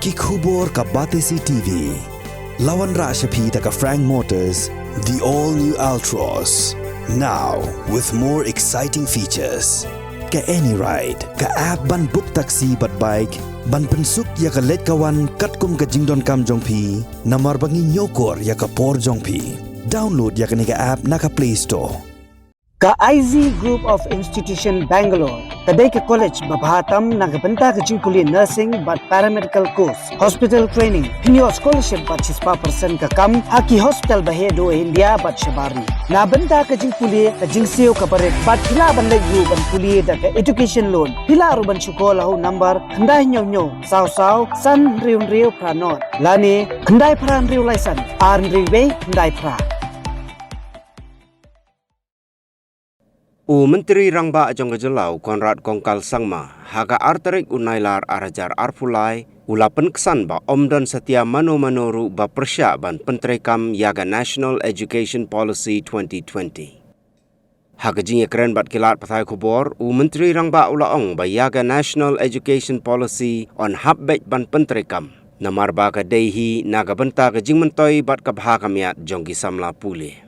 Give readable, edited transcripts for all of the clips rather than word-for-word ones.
Kikubor ka Batesi TV. Lawan Rashapi taka Frank Motors, the all-new Altros. Now, with more exciting features. Ka any ride, ka app ban book taxi but bike, ban pensuk ya ka let kawan katkum ka jingdon kam jongpi, namar bangi nyokor ya ka por jongpi. Download ya ka app na ka Play Store. Ka IZ Group of Institution Bangalore, kadai ke college babhatam nagabanta ka jingpuli nursing but paramedical course, hospital training, pinyo scholarship but 6% ka kam, haki hospital bahe do India but shabari. Nabanta ka jingpuli ka jingseo ka paret but hila ban legu ban puli da ka education loan. Hila ruban chukola ho number khandai nyo saw san riu pranot. Lani khandai pran riu license, riwe khandai pra. Menteri Rangba Ajong Gejelau Conrad Kongkal Sangma haga arterik unailar arajar arpulai ulapen kesan ba omdon setia Mano ru ba Pyrshah ban pentrekam yaga National Education Policy 2020. Haga jingya keren bat kilat pathai kubor Menteri Rangba ulaong ba yaga National Education Policy on habbek ban pentrekam. Namar ba ka dehi naga benta ka jingmentoi bat ka bhakamiat jonggi samla pulih.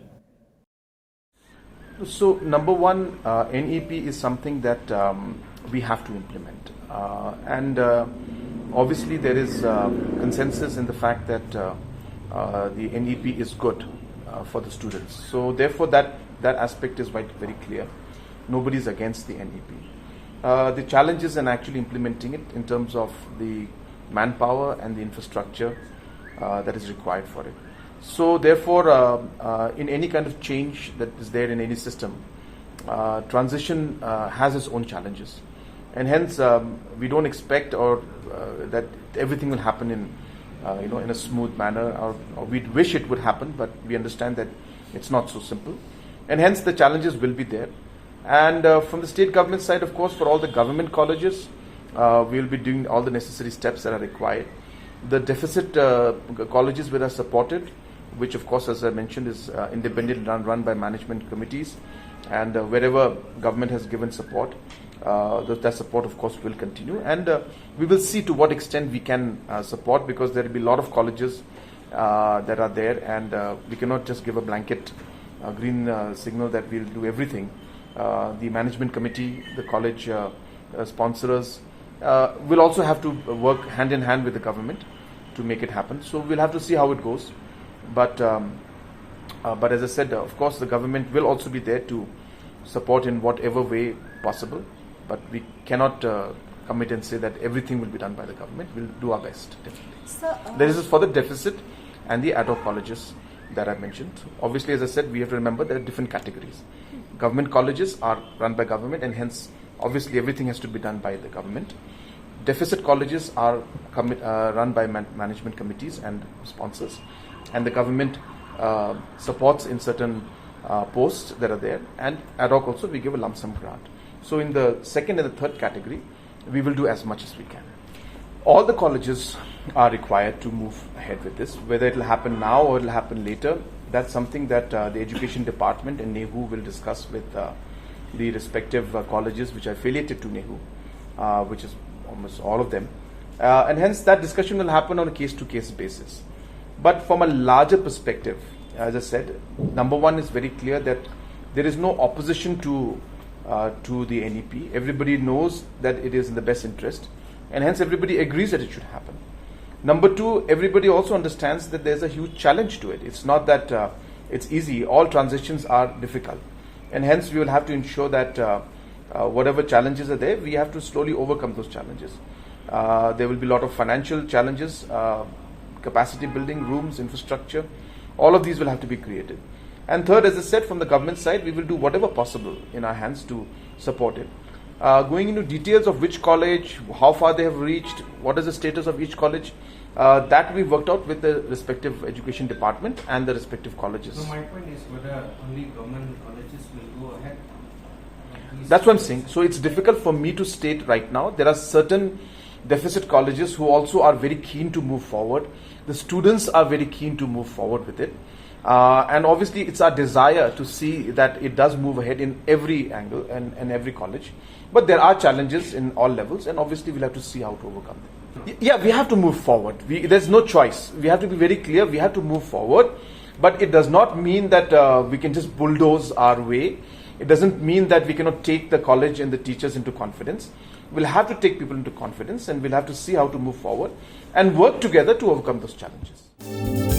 So, number one, NEP is something that we have to implement. And obviously there is consensus in the fact that the NEP is good for the students. So, therefore, that aspect is very clear. Nobody is against the NEP. The challenge is in actually implementing it in terms of the manpower and the infrastructure that is required for it. So therefore, in any kind of change that is there in any system, transition has its own challenges, and hence we don't expect that everything will happen in in a smooth manner, or we wish it would happen, but we understand that it's not so simple, and hence the challenges will be there. And from the state government side, of course, for all the government colleges, we will be doing all the necessary steps that are required. The deficit colleges that are supported, which of course, as I mentioned, is independent run by management committees, and wherever government has given support, that support of course will continue, and we will see to what extent we can support, because there will be a lot of colleges that are there, and we cannot just give a blanket green signal that we'll do everything. The management committee, the college sponsors will also have to work hand in hand with the government to make it happen. So we'll have to see how it goes. But as I said, of course, the government will also be there to support in whatever way possible. But we cannot commit and say that everything will be done by the government. We'll do our best, definitely. So, this is for the deficit and the ad hoc colleges that I mentioned. Obviously, as I said, we have to remember there are different categories. Government colleges are run by government, and hence, obviously, everything has to be done by the government. Deficit colleges are run by management committees and sponsors, and the government supports in certain posts that are there, and ad hoc also we give a lump sum grant. So in the second and the third category, we will do as much as we can. All the colleges are required to move ahead with this. Whether it will happen now or it will happen later, that's something that the Education Department and NEHU will discuss with the respective colleges which are affiliated to NEHU, which is almost all of them. And hence that discussion will happen on a case-to-case basis. But from a larger perspective, as I said, number one is very clear that there is no opposition to the NEP. Everybody knows that it is in the best interest, and hence everybody agrees that it should happen. Number two, everybody also understands that there's a huge challenge to it. It's not that it's easy. All transitions are difficult, and hence we will have to ensure that whatever challenges are there, we have to slowly overcome those challenges. There will be a lot of financial challenges, capacity building, rooms, infrastructure. All of these will have to be created. And third, as I said, from the government side, we will do whatever possible in our hands to support it. Going into details of which college, how far they have reached, what is the status of each college, that we worked out with the respective education department and the respective colleges. So my point is whether only government colleges will go ahead. That's what I'm saying. So it's difficult for me to state right now. There are certain deficit colleges who also are very keen to move forward. The students are very keen to move forward with it. And obviously it's our desire to see that it does move ahead in every angle and every college. But there are challenges in all levels, and obviously we'll have to see how to overcome them. Yeah, we have to move forward. There's no choice. We have to be very clear. We have to move forward. But it does not mean that we can just bulldoze our way. It doesn't mean that we cannot take the college and the teachers into confidence. We'll have to take people into confidence, and we'll have to see how to move forward and work together to overcome those challenges.